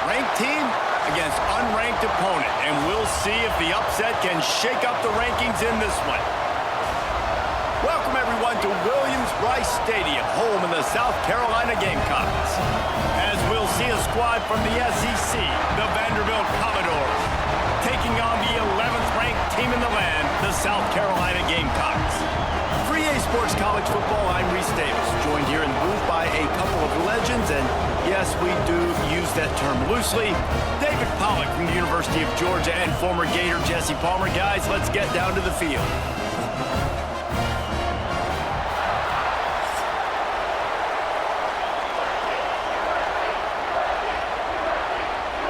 Ranked team against unranked opponent, and we'll see if the upset can shake up the rankings in this one. Welcome, everyone, to Williams-Brice Stadium, home of the South Carolina Gamecocks. As we'll see a squad from the SEC, the Vanderbilt Commodores, taking on the 11th ranked team in the land, the South Carolina Gamecocks. For EA Sports College Football, I'm Reese Davis, joined here in the booth by a couple of legends, and yes, we do use that term loosely. David Pollack from the University of Georgia and former Gator Jesse Palmer. Guys, let's get down to the field.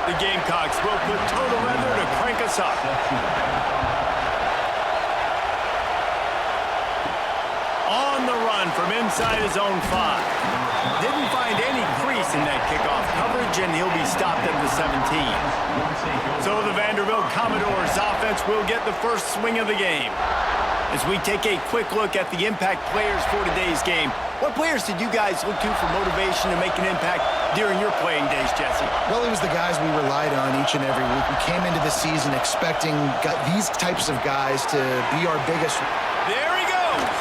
The Gamecocks will put toe to leather to crank us up. On the run from inside his own 5. Didn't find any crease in that kickoff coverage, and he'll be stopped at the 17. So the Vanderbilt Commodores offense will get the first swing of the game. As we take a quick look at the impact players for today's game, what players did you guys look to for motivation to make an impact during your playing days, Jesse? Well, it was the guys we relied on each and every week. We came into the season expecting these types of guys to be our biggest. There he goes.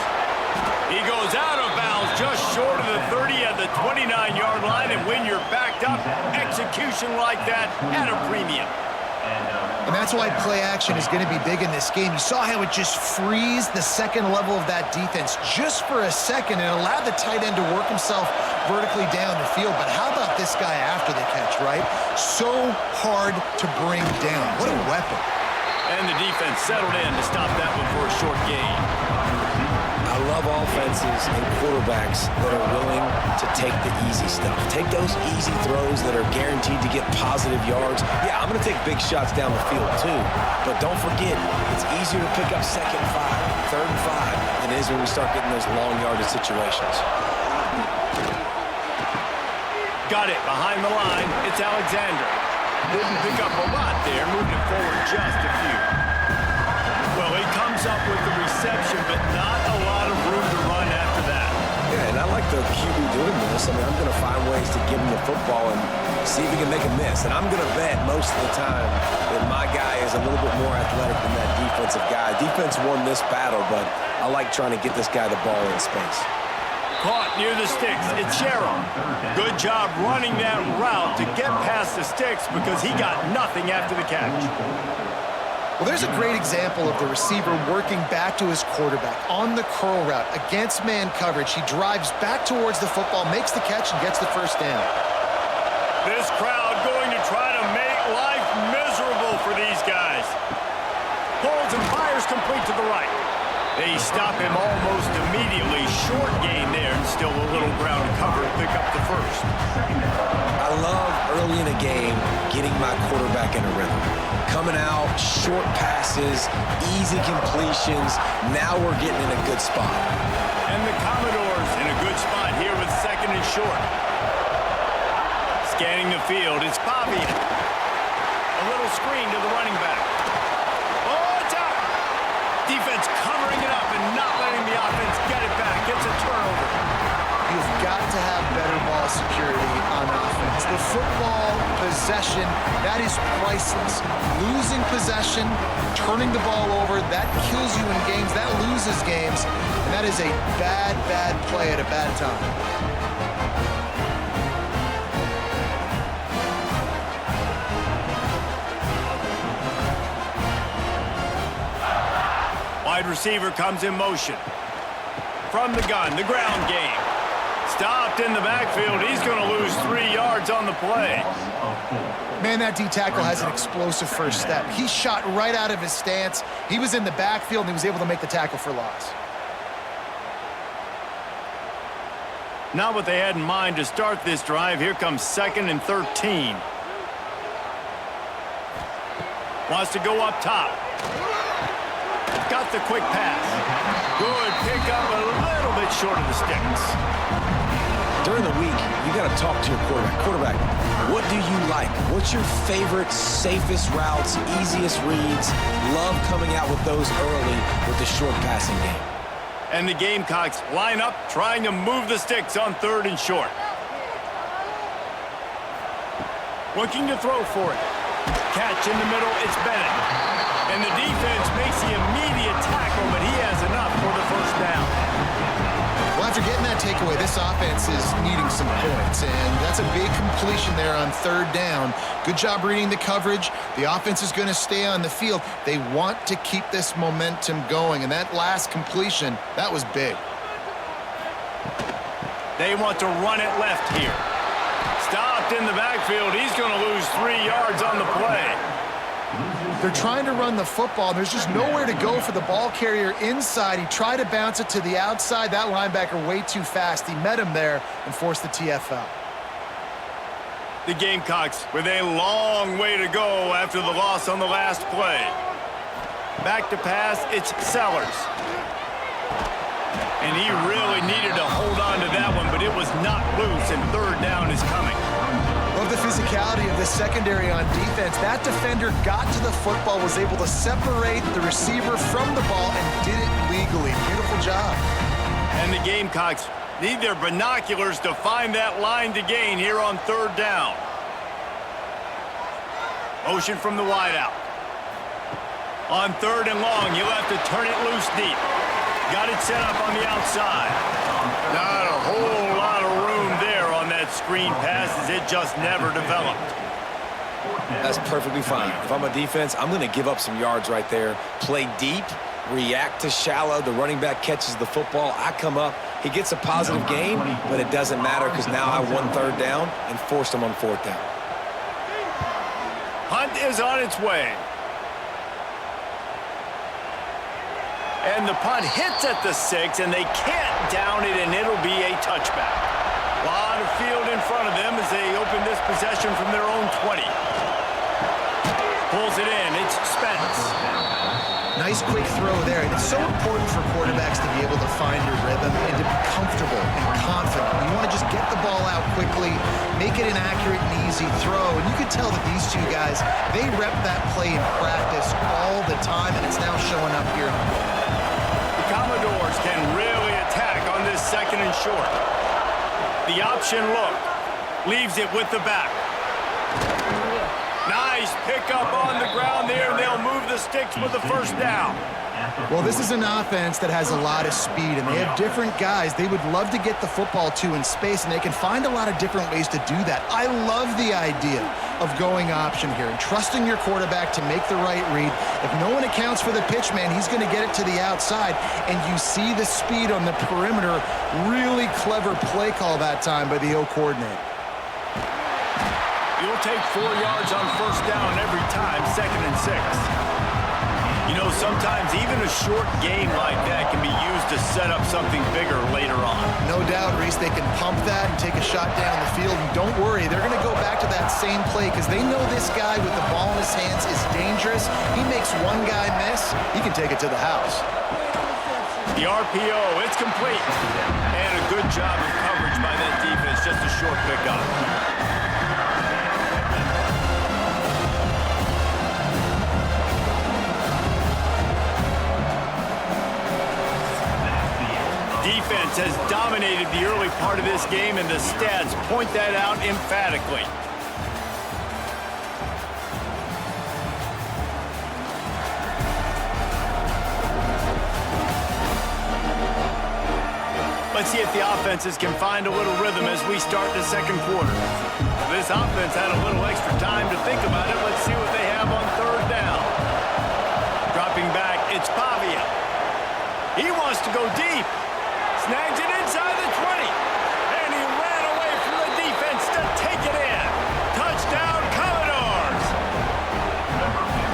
He goes out of bounds just short of the 30 at the 29-yard line, and when you're backed up, execution like that at a premium. And that's why play action is going to be big in this game. You saw how it just frees the second level of that defense just for a second and allowed the tight end to work himself vertically down the field. But how about this guy after the catch, right? So hard to bring down. What a weapon. And the defense settled in to stop that one for a short gain. I love offenses and quarterbacks that are willing to take the easy stuff. Take those easy throws that are guaranteed to get positive yards. Yeah, I'm going to take big shots down the field too. But don't forget, it's easier to pick up 2nd and 5, 3rd and 5 than it is when we start getting those long yardage situations. Got it behind the line. It's Alexander. Didn't pick up a lot there. Moved it forward just a few. Well, he comes up with the reception, but not a lot of room to run after that. Yeah, and I like the QB doing this. I mean, I'm going to find ways to give him the football and see if he can make a miss. And I'm going to bet most of the time that my guy is a little bit more athletic than that defensive guy. Defense won this battle, but I like trying to get this guy the ball in space. Caught near the sticks. It's Sherrill. Good job running that route to get past the sticks because he got nothing after the catch. Well, there's a great example of the receiver working back to his quarterback on the curl route against man coverage. He drives back towards the football, makes the catch, and gets the first down. This crowd going to try to make life miserable for these guys. Pulls and fires complete to the right. They stop him almost immediately. Short gain there, and still a little ground cover to pick up the first. I love early in a game getting my quarterback in a rhythm. Coming out, short passes, easy completions. Now we're getting in a good spot. And the Commodores in a good spot here with 2nd and short. Scanning the field, it's Bobby. A little screen to the running back. Oh, it's out! Defense covering it up and not letting the offense get it back. Gets a turnover. You've got to have better ball security on offense. The football possession, that is priceless. Losing possession, turning the ball over, that kills you in games, that loses games, and that is a bad, bad play at a bad time. Wide receiver comes in motion. From the gun, the ground game. Stopped in the backfield. He's going to lose 3 yards on the play. Man, that D-tackle has an explosive first step. He shot right out of his stance. He was in the backfield, and he was able to make the tackle for loss. Not what they had in mind to start this drive. Here comes 2nd and 13. Wants to go up top. Got the quick pass. Good pickup, a little bit short of the sticks. During the week, you got to talk to your quarterback. Quarterback, what do you like? What's your favorite, safest routes, easiest reads? Love coming out with those early with the short passing game. And the Gamecocks line up, trying to move the sticks on 3rd and short. Looking to throw for it. Catch in the middle, it's Bennett. And the defense makes the immediate tackle, but he has enough for the first down. Well, after getting that takeaway, this offense is needing some points, and that's a big completion there on third down. Good job reading the coverage. The offense is going to stay on the field. They want to keep this momentum going, and that last completion, that was big. They want to run it left here. Stopped in the backfield. He's going to lose 3 yards on the play. They're trying to run the football. There's just nowhere to go for the ball carrier inside. He tried to bounce it to the outside. That linebacker way too fast. He met him there and forced the TFL. The Gamecocks with a long way to go after the loss on the last play. Back to pass, it's Sellers. And he really needed to hold on to that one, but it was not loose, and third down is coming. Love the physicality of the secondary on defense. That defender got to the football, was able to separate the receiver from the ball, and did it legally. Beautiful job. And the Gamecocks need their binoculars to find that line to gain here on third down. Motion from the wideout. On third and long, you'll have to turn it loose deep. Got it set up on the outside. Not a whole lot of room there on that screen pass as it just never developed. That's perfectly fine. If I'm a defense, I'm going to give up some yards right there. Play deep, react to shallow. The running back catches the football. I come up. He gets a positive gain, but it doesn't matter because now I won third down and forced him on fourth down. Hunt is on its way. And the punt hits at the 6, and they can't down it, and it'll be a touchback. A lot of field in front of them as they open this possession from their own 20. Pulls it in. It's Spence. Nice quick throw there, and it's so important for quarterbacks to be able to find your rhythm and to be comfortable and confident. You want to just get the ball out quickly, make it an accurate and easy throw, and you can tell that these two guys, they rep that play in practice all the time, and it's now showing up here. The Commodores can really attack on this second and short. The option look, leaves it with the back. Nice pickup on the ground there, and they'll move the sticks with the first down. Well, this is an offense that has a lot of speed, and they have different guys they would love to get the football to in space, and they can find a lot of different ways to do that. I love the idea of going option here and trusting your quarterback to make the right read. If no one accounts for the pitch man, he's going to get it to the outside, and you see the speed on the perimeter. Really clever play call that time by the O coordinator. You'll take 4 yards on first down every time, second and 6. You know, sometimes even a short game like that can be used to set up something bigger later on. No doubt, Reese, they can pump that and take a shot down the field. And don't worry, they're going to go back to that same play because they know this guy with the ball in his hands is dangerous. He makes one guy miss, he can take it to the house. The RPO, it's complete. And a good job of coverage by that defense, just a short pickup. Defense has dominated the early part of this game, and the stats point that out emphatically. Let's see if the offenses can find a little rhythm as we start the second quarter. This offense had a little extra time to think about it. Let's see what they have on third down. Dropping back, it's Pavia. He wants to go deep. Snags it inside the 20. And he ran away from the defense to take it in. Touchdown, Commodores.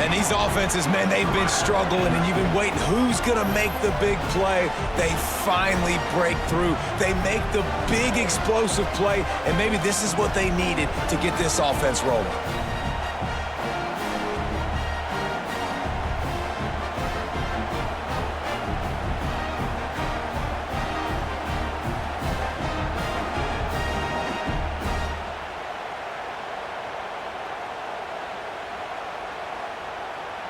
And these offenses, man, they've been struggling, and you've been waiting. Who's going to make the big play? They finally break through. They make the big explosive play, and maybe this is what they needed to get this offense rolling.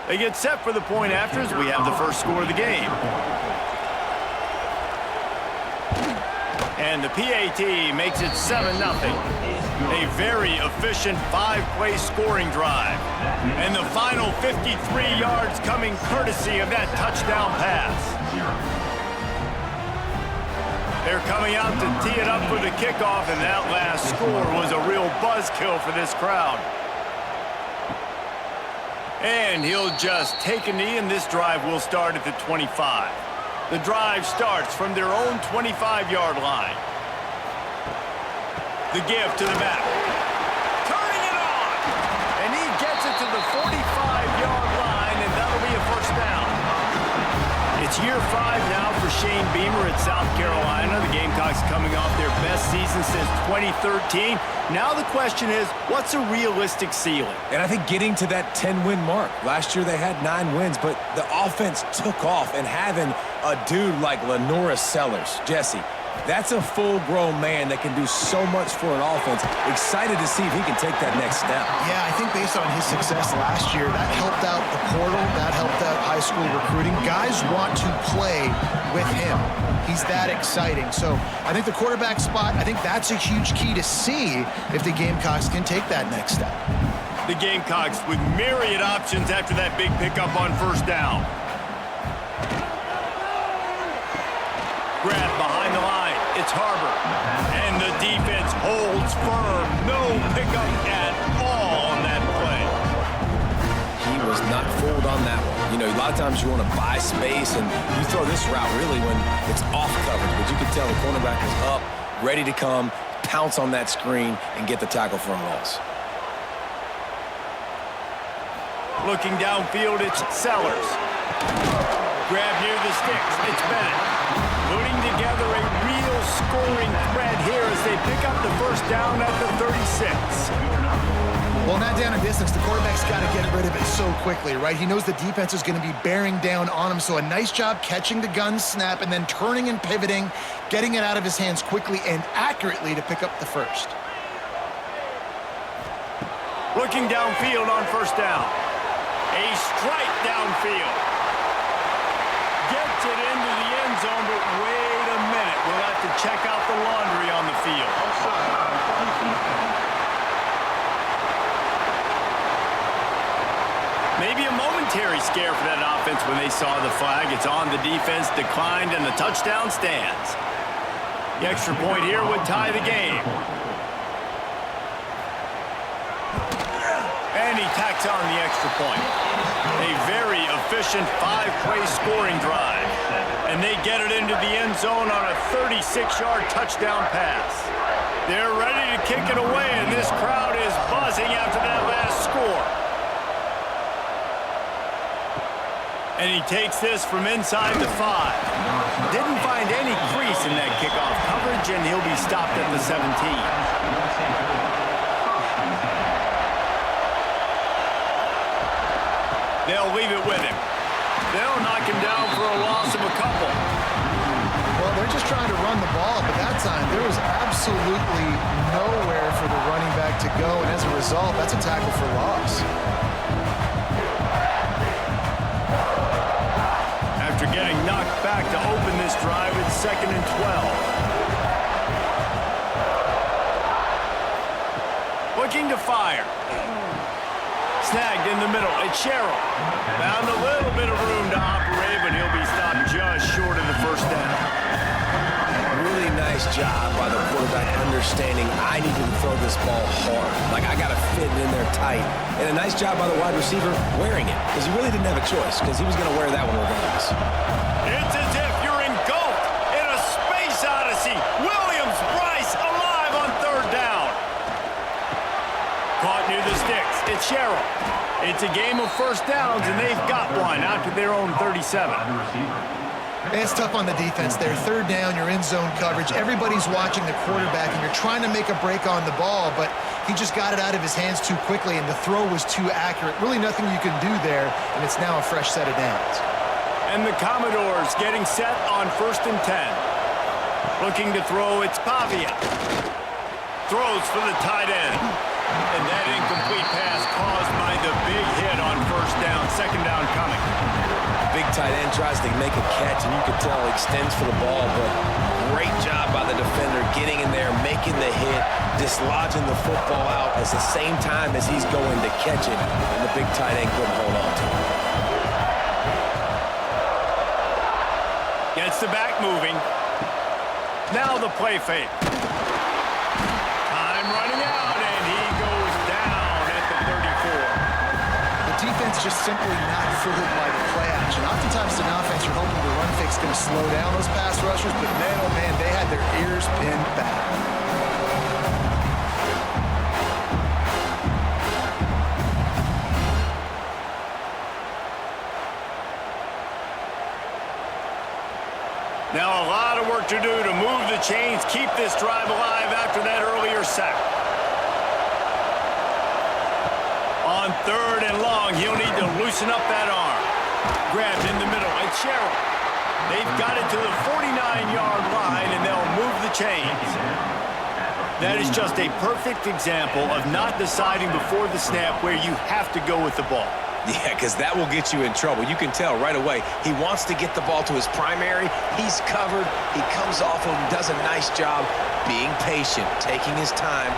They get set for the point after as we have the first score of the game. And the PAT makes it 7-0. A very efficient 5-play scoring drive. And the final 53 yards coming courtesy of that touchdown pass. They're coming out to tee it up for the kickoff, and that last score was a real buzzkill for this crowd. And he'll just take a knee, and this drive will start at the 25. The drive starts from their own 25-yard line. The give to the back. Turning it on! And he gets it to the 45-yard line, and that'll be a first down. It's year 5 now for Shane Beamer at South Carolina. The Gamecocks coming off their best season since 2013. Now the question is, what's a realistic ceiling? And I think getting to that 10-win mark. Last year they had 9 wins, but the offense took off, and having a dude like Lenora Sellers, Jesse, that's a full-grown man that can do so much for an offense. Excited to see if he can take that next step. Yeah, I think based on his success last year, that helped out the portal, that helped out high school recruiting. Guys want to play with him. He's that exciting. So I think the quarterback spot, I think that's a huge key to see if the Gamecocks can take that next step. The Gamecocks with myriad options after that big pickup on first down. Grab behind the line. It's Harbor. And the defense holds firm. No pickup at all on that play. He was not fooled on that one. You know, a lot of times you want to buy space, and you throw this route really when it's off coverage. But you can tell the cornerback was up, ready to come, pounce on that screen, and get the tackle for a loss. Looking downfield, it's Sellers. Grab near the sticks. It's Bennett. Putting together a real scoring thread here as they pick up the first down at the 36. Well, not down a distance. The quarterback's got to get rid of it so quickly, right? He knows the defense is going to be bearing down on him, so a nice job catching the gun snap and then turning and pivoting, getting it out of his hands quickly and accurately to pick up the first. Looking downfield on first down. A strike downfield. Gets it into the end zone, but wait a minute. We'll have to check out the laundry on the field. Maybe a momentary scare for that offense when they saw the flag. It's on, the defense declined, and the touchdown stands. The extra point here would tie the game. And he tacks on the extra point. A very efficient 5-play scoring drive. And they get it into the end zone on a 36-yard touchdown pass. They're ready to kick it away, and this crowd is buzzing after that last score. And he takes this from inside the 5. Didn't find any crease in that kickoff coverage, and he'll be stopped at the 17. They'll leave it with him. They'll knock him down for a loss of a couple. Well, they're just trying to run the ball, but that time there was absolutely nowhere for the running back to go, and as a result, that's a tackle for loss. After getting knocked back to open this drive, it's 2nd and 12. Looking to fire. Snagged in the middle. It's Sherrill. Found a little bit of room to operate, but he'll be stopped just short of the first down. Really nice job by the quarterback understanding I need to throw this ball hard. Like, I got to fit it in there tight. And a nice job by the wide receiver wearing it, because he really didn't have a choice, because he was going to wear that one regardless. It's as if you're engulfed in a space odyssey. Williams-Brice alive on 3rd down. Caught near the sticks. It's Sherrill. It's a game of first downs, and they've got one out to their own 37. It's tough on the defense there. 3rd down, you're in zone coverage. Everybody's watching the quarterback, and you're trying to make a break on the ball, but he just got it out of his hands too quickly, and the throw was too accurate. Really nothing you can do there, and it's now a fresh set of downs. And the Commodores getting set on 1st and 10. Looking to throw, it's Pavia. Throws for the tight end. And that incomplete pass caused by the big hit on first down. 2nd down coming. The big tight end tries to make a catch, and you can tell he extends for the ball, but great job by the defender getting in there, making the hit, dislodging the football out at the same time as he's going to catch it, and the big tight end couldn't hold on to it. Gets the back moving. Now the play fake. Time running out, and he goes down at the 34. The defense just simply not fooled by the play action. Oftentimes in offense, you're hoping the run fake's going to slow down those pass rushers, but man, oh man, they had their ears pinned back. Now a lot of work to do to move the chains, keep this drive alive after that earlier sack. On 3rd and long, he'll need to loosen up that arm. Grabbed in the middle, it's Sherrill. They've got it to the 49-yard line, and they'll move the chains. That is just a perfect example of not deciding before the snap where you have to go with the ball. Yeah, because that will get you in trouble. You can tell right away. He wants to get the ball to his primary. He's covered. He comes off of him, does a nice job being patient, taking his time,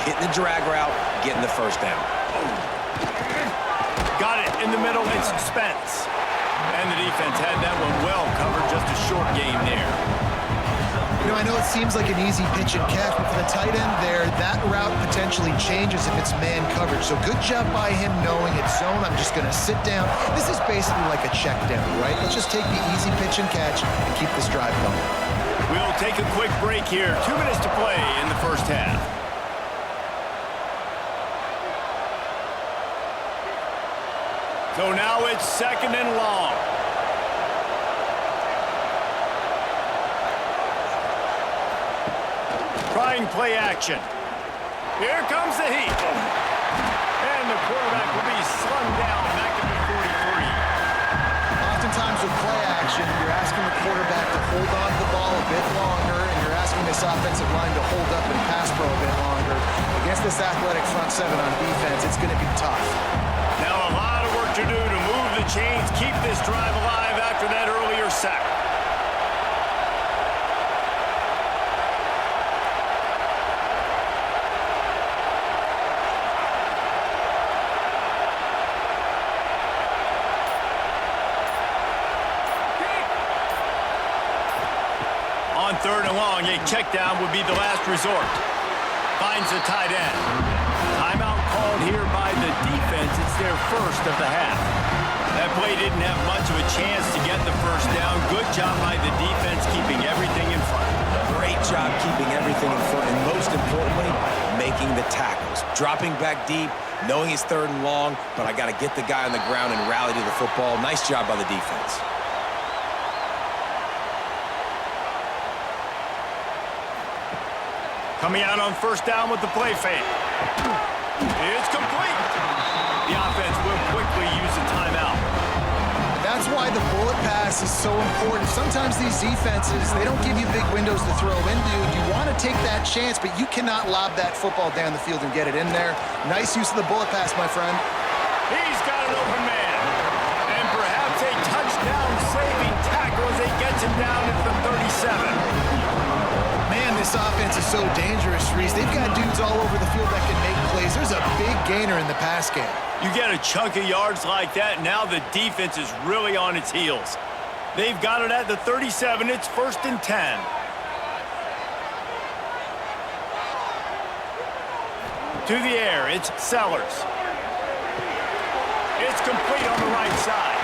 hitting the drag route, getting the first down. Got it in the middle. It's Spence. And the defense had that one well covered. Just a short game there. You know, I know it seems like an easy pitch and catch, but for the tight end there, that route potentially changes if it's man coverage. So good job by him knowing it's zone. I'm just going to sit down. This is basically like a check down, right? Let's just take the easy pitch and catch and keep this drive going. We'll take a quick break here. 2 minutes to play in the first half. So now it's 2nd and long. Trying play action. Here comes the heat. And the quarterback will be slung down back to the 43. Oftentimes with play action, you're asking the quarterback to hold on to the ball a bit longer, and you're asking this offensive line to hold up and pass pro a bit longer. Against this athletic front seven on defense, it's going to be tough. Now a lot of work to do to move the chains, keep this drive alive after that earlier sack. On 3rd and long, a check down would be the last resort. Finds the tight end. Timeout called here by the defense. It's their first of the half. That play didn't have much of a chance to get the first down. Good job by the defense keeping everything in front. Great job keeping everything in front, and most importantly, making the tackles. Dropping back deep, knowing it's 3rd and long, but I got to get the guy on the ground and rally to the football. Nice job by the defense. Coming out on 1st down with the play fake. It's complete. The offense will quickly use a timeout. That's why the bullet pass is so important. Sometimes these defenses, they don't give you big windows to throw into. You want to take that chance, but you cannot lob that football down the field and get it in there. Nice use of the bullet pass, my friend. He's got an open man. And perhaps a touchdown-saving tackle as he gets him down at the 37. Man, this offense is so dangerous, Reese. They've got dudes all over the field that can make plays. There's a big gainer in the pass game. You get a chunk of yards like that, now the defense is really on its heels. They've got it at the 37. It's 1st and 10. To the air, it's Sellers. It's complete on the right side.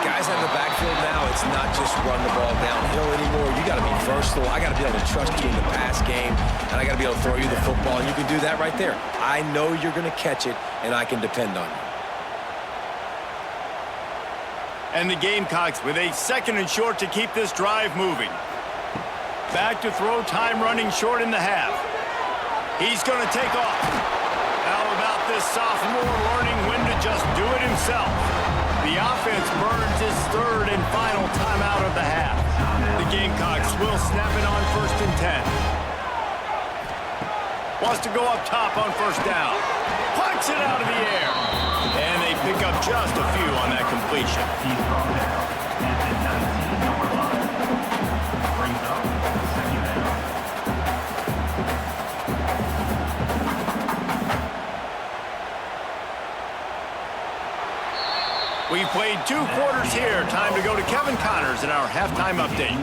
Guys in the backfield now, it's not just run the ball downhill anymore. You got to be versatile. I got to be able to trust you in the pass game, and I got to be able to throw you the football, and you can do that right there. I know you're going to catch it, and I can depend on you. And the Gamecocks with a 2nd and short to keep this drive moving. Back to throw, time running short in the half. He's going to take off. How about this sophomore learning when to just do it himself? The offense burns his 3rd and final timeout of the half. The Gamecocks will snap it on 1st and 10. Wants to go up top on 1st down. Punts it out of the air. And they pick up just a few on that completion. We've played 2 quarters here. Time to go to Kevin Connors in our halftime update.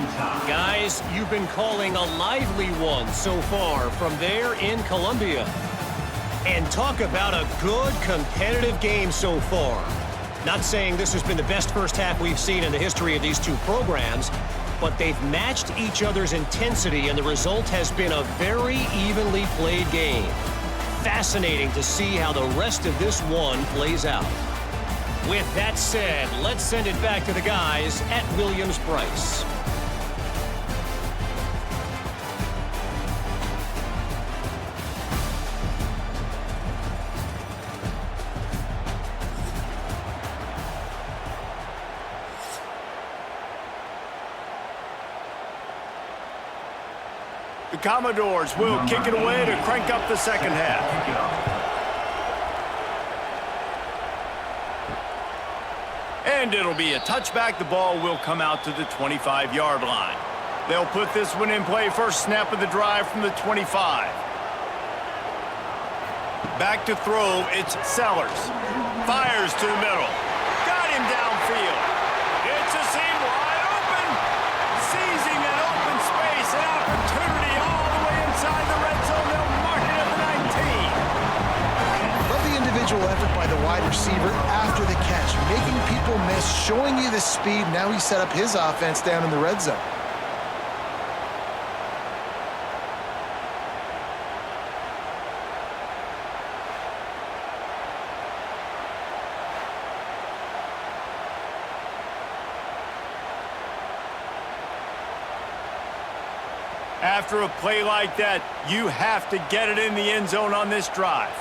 Guys, you've been calling a lively one so far from there in Columbia. And talk about a good competitive game so far. Not saying this has been the best first half we've seen in the history of these two programs, but they've matched each other's intensity, and the result has been a very evenly played game. Fascinating to see how the rest of this one plays out. With that said, let's send it back to the guys at Williams-Brice. The Commodores will kick it away to crank up the second half. And it'll be a touchback. The ball will come out to the 25-yard line. They'll put this one in play. First snap of the drive from the 25. Back to throw, it's Sellers. Fires to the middle. Got him downfield. It's a seam wide open. Seizing an open space, an opportunity all the way inside the red zone. They'll mark it at the 19. Love the individual effort by the wide receiver after the catch, making people miss, showing you the speed. Now he set up his offense down in the red zone. After a play like that, you have to get it in the end zone on this drive.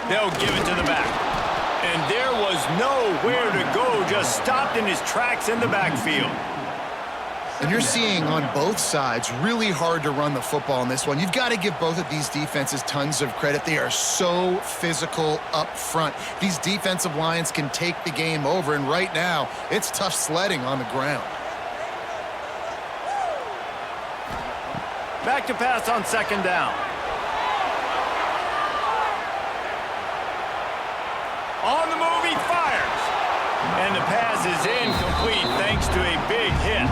They'll give it to the back. And there was nowhere to go, just stopped in his tracks in the backfield. And you're seeing on both sides really hard to run the football in this one. You've got to give both of these defenses tons of credit. They are so physical up front. These defensive lines can take the game over, and right now, it's tough sledding on the ground. Back to pass on second down. On the move, he fires. And the pass is incomplete thanks to a big hit.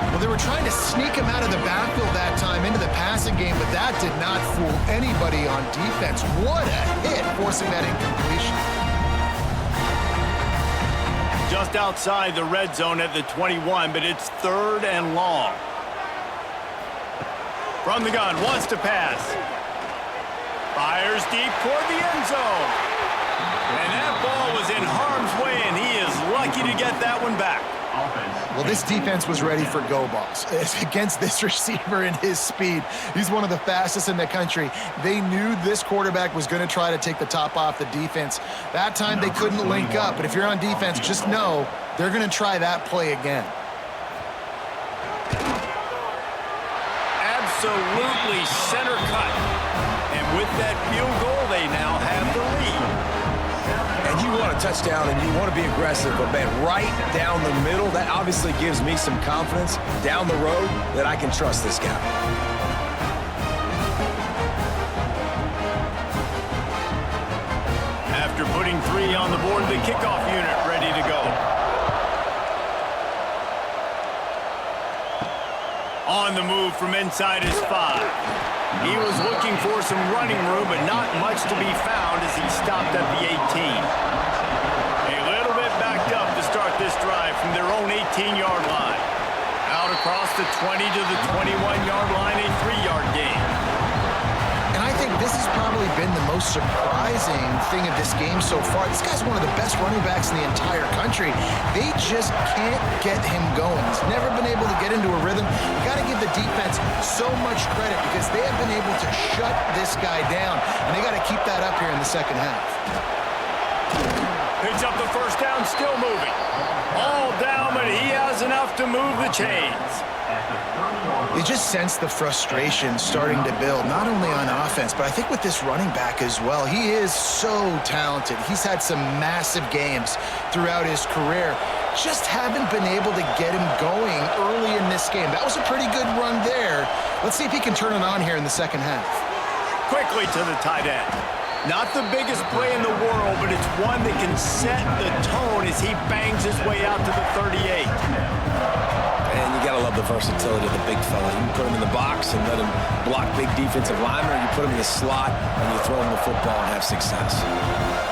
Well, they were trying to sneak him out of the backfield that time into the passing game, but that did not fool anybody on defense. What a hit, forcing that incompletion. Just outside the red zone at the 21, but it's 3rd and long. From the gun, wants to pass. Fires deep toward the end zone. And that ball was in harm's way, and he is lucky to get that one back. Well, this defense was ready for go balls. Against this receiver and his speed, he's one of the fastest in the country. They knew this quarterback was going to try to take the top off the defense. That time they couldn't link up, but if you're on defense, just know they're going to try that play again. Absolutely center cut. And with that field goal, they now have the lead. And you want a touchdown and you want to be aggressive, but man, right down the middle, that obviously gives me some confidence down the road that I can trust this guy. After putting 3 on the board, the kickoff unit ready to go. On the move from inside his 5. He was looking for some running room, but not much to be found as he stopped at the 18. A little bit backed up to start this drive from their own 18-yard line. Out across the 20 to the 21-yard line, a 3-yard gain. And I think this has probably been the most surprising thing of this game so far. This guy's one of the best running backs in the entire country. They just can't get him going. He's never been able to get into a rhythm. You got to give the defense so much credit because they have been able to shut this guy down, and they got to keep that up here in the second half. Picks up the first down, still moving. All down, but he has enough to move the chains. You just sense the frustration starting to build, not only on offense, but I think with this running back as well. He is so talented. He's had some massive games throughout his career. Just haven't been able to get him going early in this game. That was a pretty good run there. Let's see if he can turn it on here in the second half. Quickly to the tight end. Not the biggest play in the world, but it's one that can set the tone as he bangs his way out to the 38. And you got to love the versatility of the big fella. You can put him in the box and let him block big defensive linemen, or you put him in the slot and you throw him the football and have success.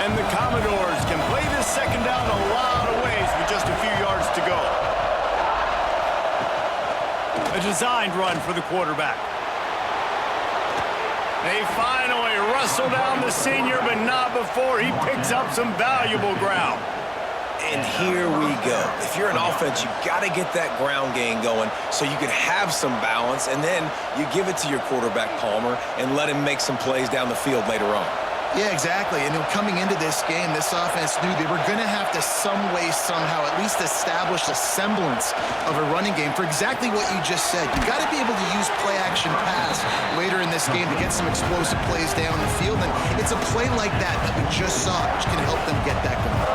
And the Commodores can play this second down a lot of ways with just a few yards to go. A designed run for the quarterback. They finally wrestle down the senior, but not before he picks up some valuable ground. And here we go. If you're an offense, you got to get that ground game going so you can have some balance, and then you give it to your quarterback, Palmer, and let him make some plays down the field later on. Yeah, exactly. And coming into this game, this offense knew they were going to have to some way, somehow, at least establish a semblance of a running game for exactly what you just said. You got to be able to use play-action pass later in this game to get some explosive plays down the field. And it's a play like that we just saw, which can help them get that going.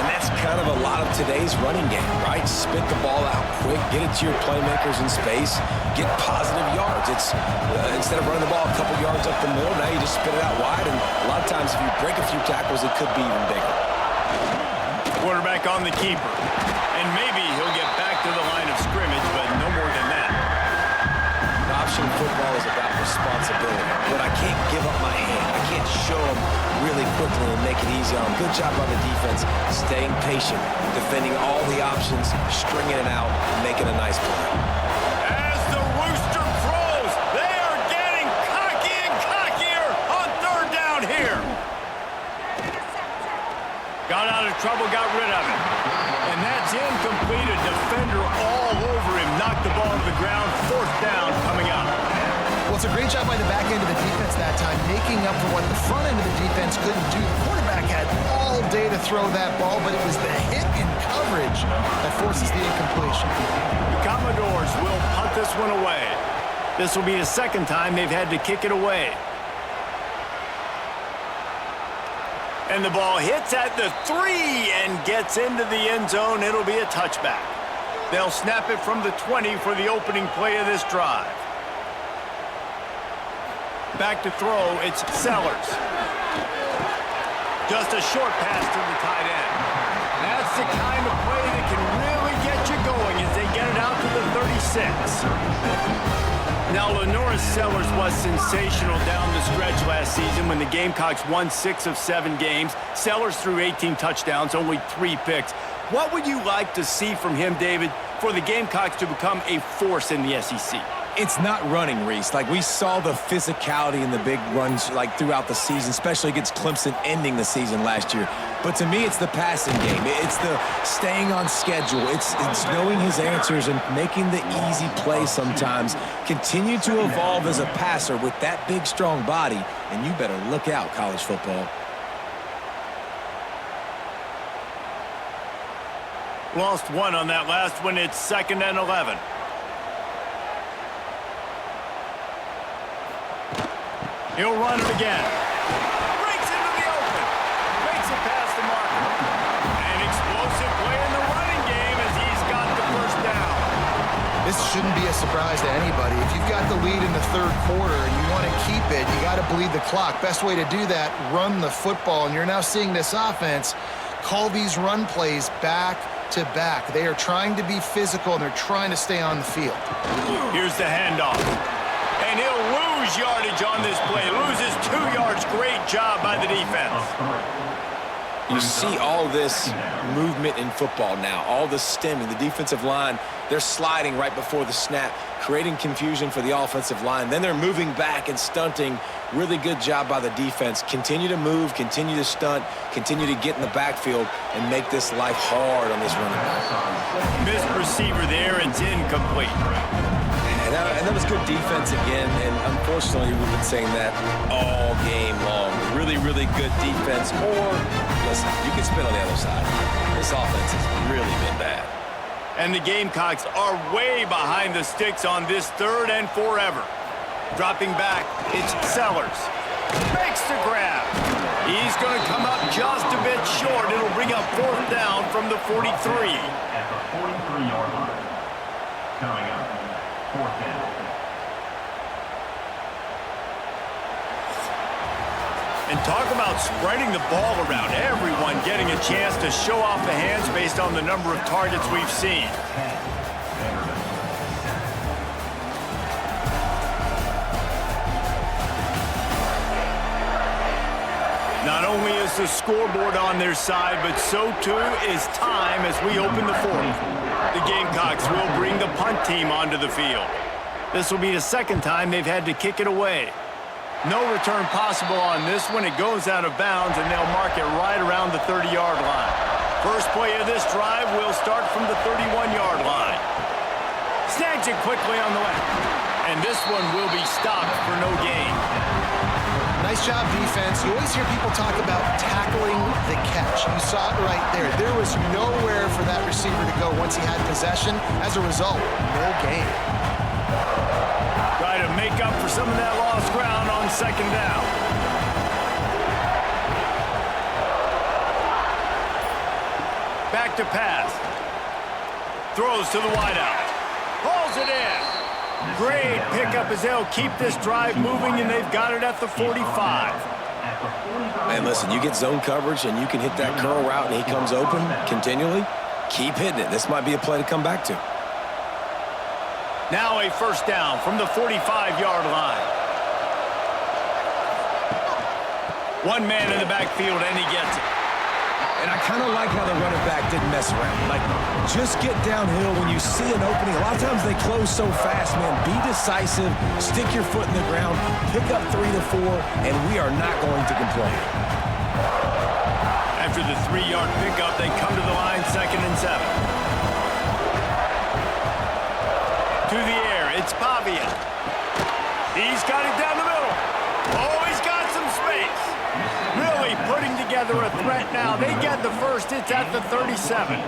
And that's kind of a lot of today's running game, right? Spit the ball out quick, get it to your playmakers in space, get positive yards. It's instead of running the ball a couple yards up the middle, now you just spit it out wide, and a lot of times if you break a few tackles, it could be even bigger. Quarterback on the keeper. And maybe he'll get back to the line of scrimmage, but no more than that. Option football is about responsibility, but I can't give up my hand. I can't show them really quickly and make it easy on them. Good job by the defense, staying patient, defending all the options, stringing it out, making a nice play. As the rooster crows, they are getting cocky and cockier on third down here. Got out of trouble, got rid of it. And that's incomplete. A defender all over him. Knocked the ball to the ground. Fourth down coming up. Well, it's a great job by the back end of the defense that time, making up for what the front end of the defense couldn't do. The quarterback had all day to throw that ball, but it was the hit in coverage that forces the incompletion. The Commodores will punt this one away. This will be the second time they've had to kick it away. And the ball hits at the 3 and gets into the end zone. It'll be a touchback. They'll snap it from the 20 for the opening play of this drive. Back to throw, it's Sellers. Just a short pass to the tight end. That's the kind of play that can really get you going as they get it out to the 36. Now, Lenora Sellers was sensational down the stretch last season when the Gamecocks won 6 of 7 games. Sellers threw 18 touchdowns, only 3 picks. What would you like to see from him, David, for the Gamecocks to become a force in the SEC? It's not running, Reese. Like, we saw the physicality in the big runs, like, throughout the season, especially against Clemson ending the season last year. But to me, it's the passing game. It's the staying on schedule. It's knowing his answers and making the easy play sometimes. Continue to evolve as a passer with that big, strong body, and you better look out, college football. Lost one on that last one. It's 2nd and 11. He'll run it again. Breaks into the open. Makes it past the marker. An explosive play in the running game as he's got the first down. This shouldn't be a surprise to anybody. If you've got the lead in the third quarter and you want to keep it, you got to bleed the clock. Best way to do that, run the football. And you're now seeing this offense call these run plays back to back. They are trying to be physical, and they're trying to stay on the field. Here's the handoff. And he'll lose yardage on this play. Loses 2 yards. Great job by the defense. You see all this movement in football now, all the stemming, the defensive line, they're sliding right before the snap, creating confusion for the offensive line. Then they're moving back and stunting. Really good job by the defense. Continue to move, continue to stunt, continue to get in the backfield and make this life hard on this running back. Missed receiver there. It's incomplete. And that was good defense again, and unfortunately we've been saying that all game long. Really, really good defense, or, listen, you can spin on the other side. This offense has really been bad. And the Gamecocks are way behind the sticks on this 3rd and forever. Dropping back, it's Sellers. Makes the grab. He's going to come up just a bit short. It'll bring up 4th down from the 43. At the 43-yard line. Coming up, 4th down. And talk about spreading the ball around. Everyone getting a chance to show off the hands based on the number of targets we've seen. Not only is the scoreboard on their side, but so too is time as we open the fourth. The Gamecocks will bring the punt team onto the field. This will be the second time they've had to kick it away. No return possible on this one. It goes out of bounds, and they'll mark it right around the 30-yard line. First play of this drive will start from the 31-yard line. Snags it quickly on the left. And this one will be stopped for no gain. Nice job, defense. You always hear people talk about tackling the catch. You saw it right there. There was nowhere for that receiver to go once he had possession. As a result, no gain. Try to make up for some of that lost ground on second down. Back to pass. Throws to the wideout. Pulls it in. Great pickup as they'll keep this drive moving, and they've got it at the 45. Man, listen, you get zone coverage and you can hit that curl route and he comes open continually. Keep hitting it. This might be a play to come back to. Now a first down from the 45-yard line. One man in the backfield, and he gets it. And I kind of like how the running back didn't mess around. Like, just get downhill when you see an opening. A lot of times they close so fast, man. Be decisive, stick your foot in the ground, pick up 3 to 4, and we are not going to complain. After the 3-yard pickup, they come to the line, 2nd and 7. To the air, it's Pavia. He's got it down the middle. Oh, he's got some space. Really putting together a threat now. They get the first. It's at the 37.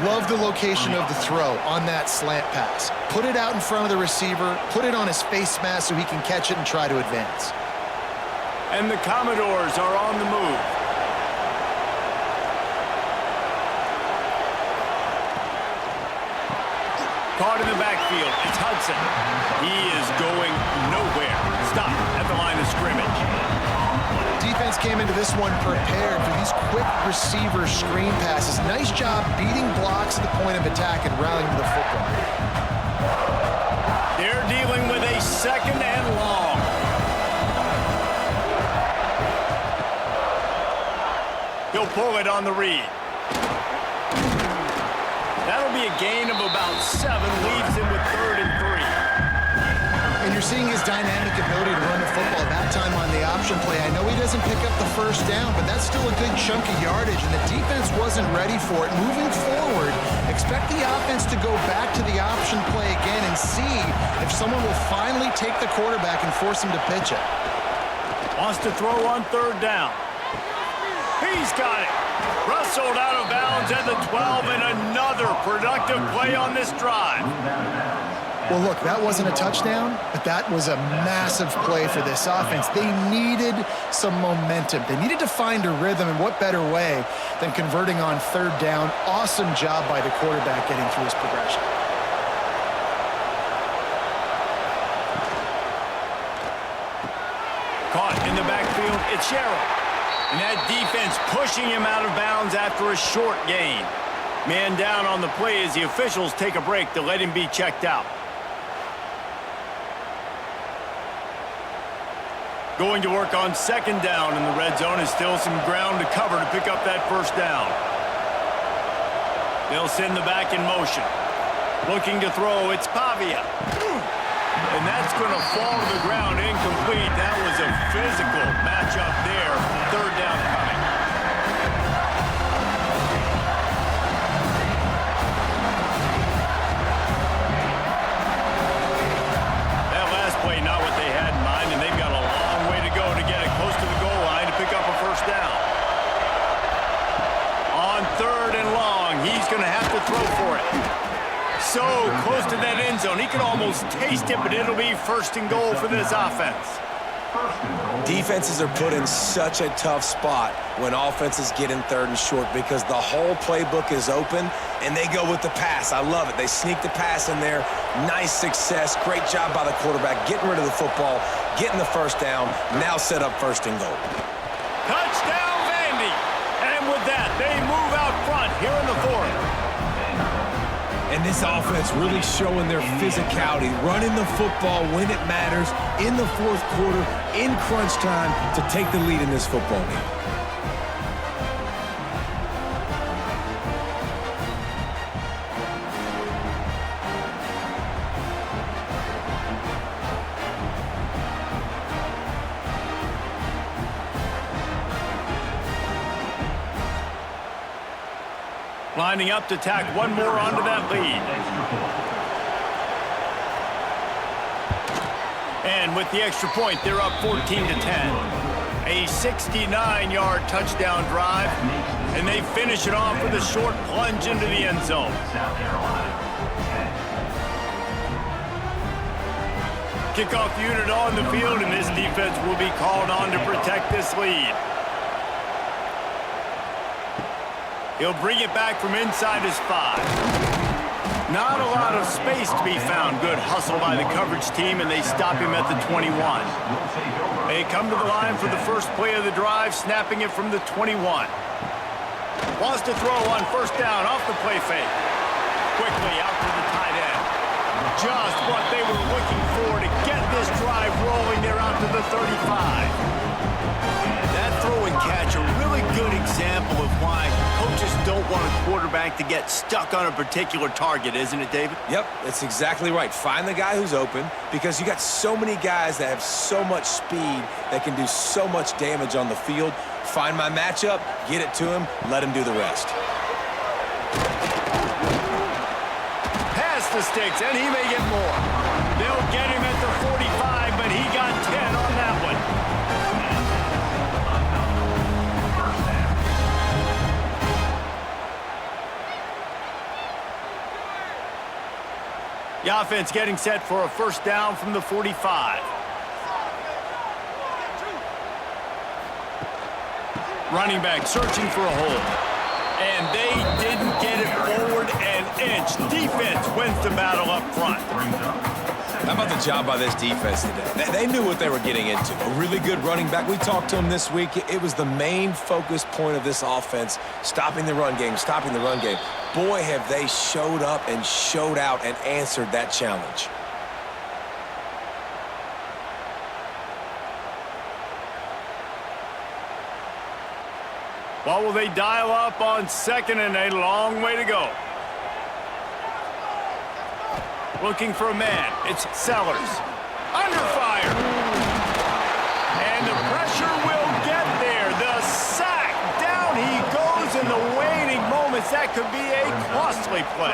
Love the location of the throw on that slant pass. Put it out in front of the receiver, put it on his face mask so he can catch it and try to advance. And the Commodores are on the move. Caught in the backfield. It's Hudson. He is going nowhere. Stop at the line of scrimmage. Defense came into this one prepared for these quick receiver screen passes. Nice job beating blocks at the point of attack and rallying to the football. They're dealing with a 2nd and long. He'll pull it on the read. That'll be a gain of about 7, leaves him with 3rd and 3. And you're seeing his dynamic ability to run the football that time on the option play. I know he doesn't pick up the first down, but that's still a good chunk of yardage, and the defense wasn't ready for it. Moving forward, expect the offense to go back to the option play again and see if someone will finally take the quarterback and force him to pitch it. Wants to throw on 3rd down. He's got it. Rustled out of bounds at the 12, and another productive play on this drive. Well, look, that wasn't a touchdown, but that was a massive play for this offense. They needed some momentum. They needed to find a rhythm, and what better way than converting on 3rd down. Awesome job by the quarterback getting through his progression. Caught in the backfield, it's Sherrill. And that defense pushing him out of bounds after a short gain. Man down on the play as the officials take a break to let him be checked out. Going to work on 2nd down in the red zone. Is still some ground to cover to pick up that first down. They'll send the back in motion. Looking to throw, it's Pavia. And that's going to fall to the ground incomplete. That was a physical matchup there. 3rd down coming. That last play, not what they had in mind, and they've got a long way to go to get it close to the goal line to pick up a first down. On 3rd and long, he's going to have to throw for it. So close to that end zone. He could almost taste it, but it'll be 1st and goal for this offense. First and goal. Defenses are put in such a tough spot when offenses get in third and short because the whole playbook is open and they go with the pass. I love it. They sneak the pass in there. Nice success. Great job by the quarterback getting rid of the football, getting the first down, now set up first and goal. Touchdown, Vandy. And with that, they move out front here in the fourth. And this offense really showing their physicality, running the football when it matters, in the fourth quarter, in crunch time, to take the lead in this football game. Lining up to tack one more onto that lead. And with the extra point, they're up 14-10. A 69-yard touchdown drive, and they finish it off with a short plunge into the end zone. South Carolina, 10. Kickoff unit on the field, and this defense will be called on to protect this lead. He'll bring it back from inside his 5. Not a lot of space to be found. Good hustle by the coverage team, and they stop him at the 21. They come to the line for the first play of the drive, snapping it from the 21. Wants to throw on first down off the play fake. Quickly out to the tight end. Just what they were looking for to get this drive rolling. They're out to the 35. That throw and catch, a really good example of why coaches don't want a quarterback to get stuck on a particular target, isn't it, David? Yep, that's exactly right. Find the guy who's open because you got so many guys that have so much speed that can do so much damage on the field. Find my matchup, get it to him, let him do the rest. Pass the sticks, and he may get more. They'll get him at the 45, but he got 10 on that one. The offense getting set for a first down from the 45. Running back searching for a hole. And they didn't get it forward an inch. Defense wins the battle up front. How about the job by this defense today? They knew what they were getting into. A really good running back. We talked to him this week. It was the main focus point of this offense, stopping the run game, stopping the run game. Boy, have they showed up and showed out and answered that challenge. What will they dial up on second and a long way to go? Looking for a man. It's Sellers. Under fire. And the pressure will get there. The sack. Down he goes in the waning moments. That could be a costly play.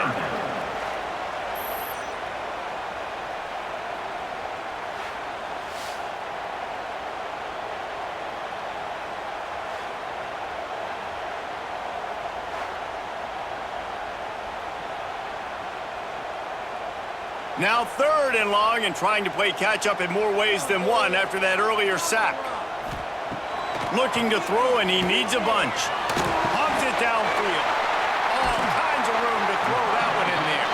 Now third and long and trying to play catch-up in more ways than one after that earlier sack. Looking to throw, and he needs a bunch. Pumps it downfield. All kinds of room to throw that one in there.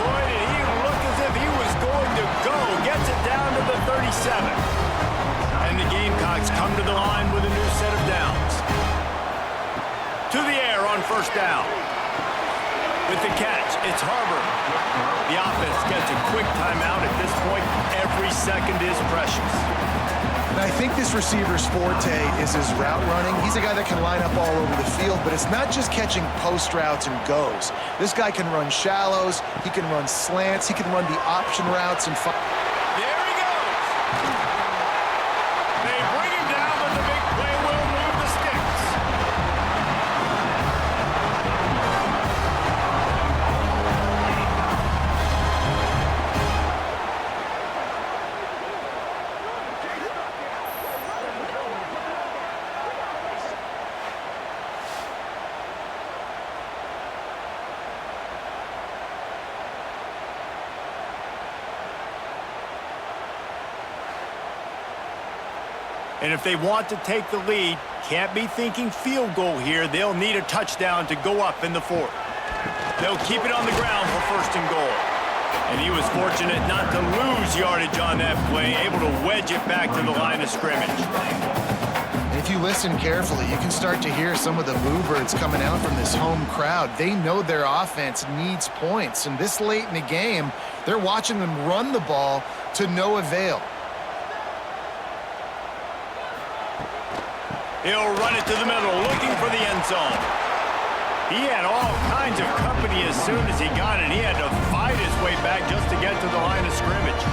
Boy, did he look as if he was going to go. Gets it down to the 37. And the Gamecocks come to the line with a new set of downs. To the air on first down. With the catch, it's Harbor. The offense gets a quick timeout at this point. Every second is precious. And I think this receiver's forte is his route running. He's a guy that can line up all over the field, but it's not just catching post routes and goes. This guy can run shallows, he can run slants, he can run the option routes and there he goes. They bring him down, but the big play will move the sticks. And if they want to take the lead, can't be thinking field goal here. They'll need a touchdown to go up in the fourth. They'll keep it on the ground for first and goal. And he was fortunate not to lose yardage on that play, able to wedge it back to the line of scrimmage. If you listen carefully, you can start to hear some of the bluebirds coming out from this home crowd. They know their offense needs points, and this late in the game, they're watching them run the ball to no avail. He'll run it to the middle, looking for the end zone. He had all kinds of company as soon as he got it. He had to fight his way back just to get to the line of scrimmage.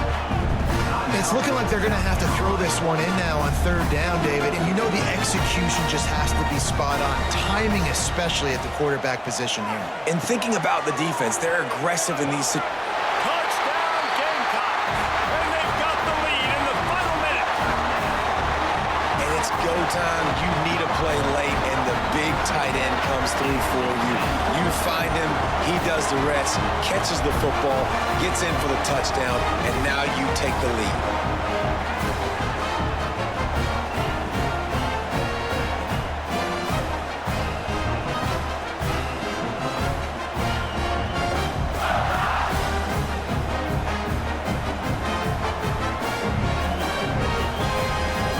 It's looking like they're going to have to throw this one in now on third down, David. And you know the execution just has to be spot on. Timing especially at the quarterback position here. And thinking about the defense, they're aggressive in these situations. Touchdown, Gamecocks! And they've got the lead in the final minute. And it's go time. You need a play late, and the big tight end comes through for you. You find him, he does the rest, catches the football, gets in for the touchdown, and now you take the lead.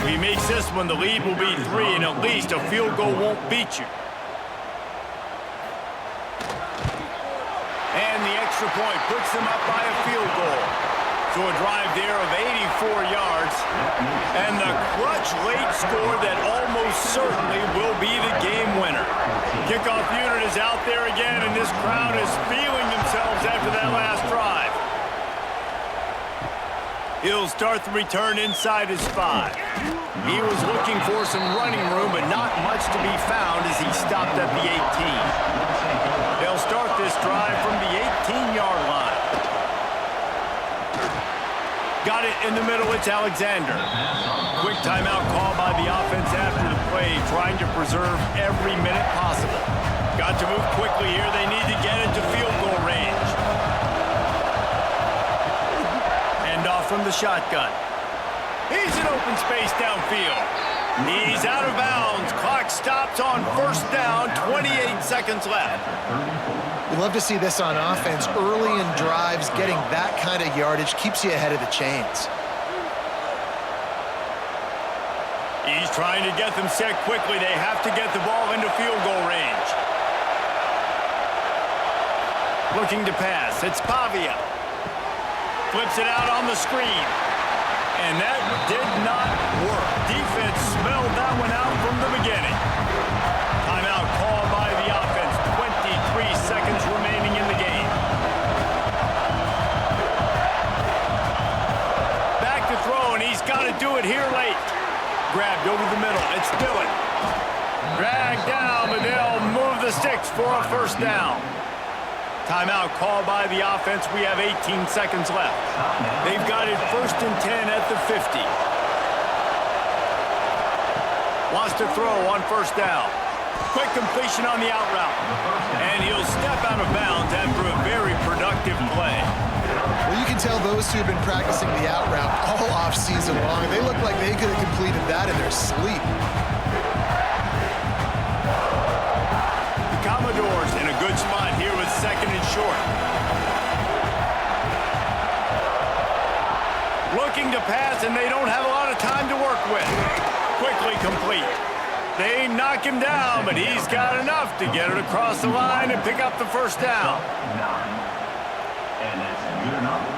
If he makes this one, the lead will be 3, and at least a field goal won't beat you. And the extra point puts them up by a field goal. So a drive there of 84 yards. And the clutch late score that almost certainly will be the game winner. Kickoff unit is out there again, and this crowd is feeling themselves after that last drive. He'll start the return inside his 5. He was looking for some running room, but not much to be found as he stopped at the 18. They'll start this drive from the 18-yard line. Got it in the middle, it's Alexander. Quick timeout call by the offense after the play, trying to preserve every minute possible. Got to move quickly here. They need to get into field goal range. Off from the shotgun. He's in open space downfield. He's out of bounds. Clock stops on first down. 28 seconds left. We love to see this on offense. Early in drives, getting that kind of yardage keeps you ahead of the chains. He's trying to get them set quickly. They have to get the ball into field goal range. Looking to pass. It's Pavia. Flips it out on the screen. And that did not work. Defense smelled that one out from the beginning. Timeout called by the offense. 23 seconds remaining in the game. Back to throw, and he's got to do it here late. Grabbed over the middle. It's Dillon. Dragged down, but they'll move the sticks for a first down. Timeout called by the offense. We have 18 seconds left. They've got it 1st and 10 at the 50. Wants to throw on first down. Quick completion on the out route. And he'll step out of bounds after a very productive play. Well, you can tell those two have been practicing the out route all off season long. They look like they could have completed that in their sleep. The Commodores in a good spot here with 2nd and short. Looking to pass, and they don't have a lot of time to work with. Quickly complete. They knock him down, but he's got enough to get it across the line and pick up the first down. And it's good enough.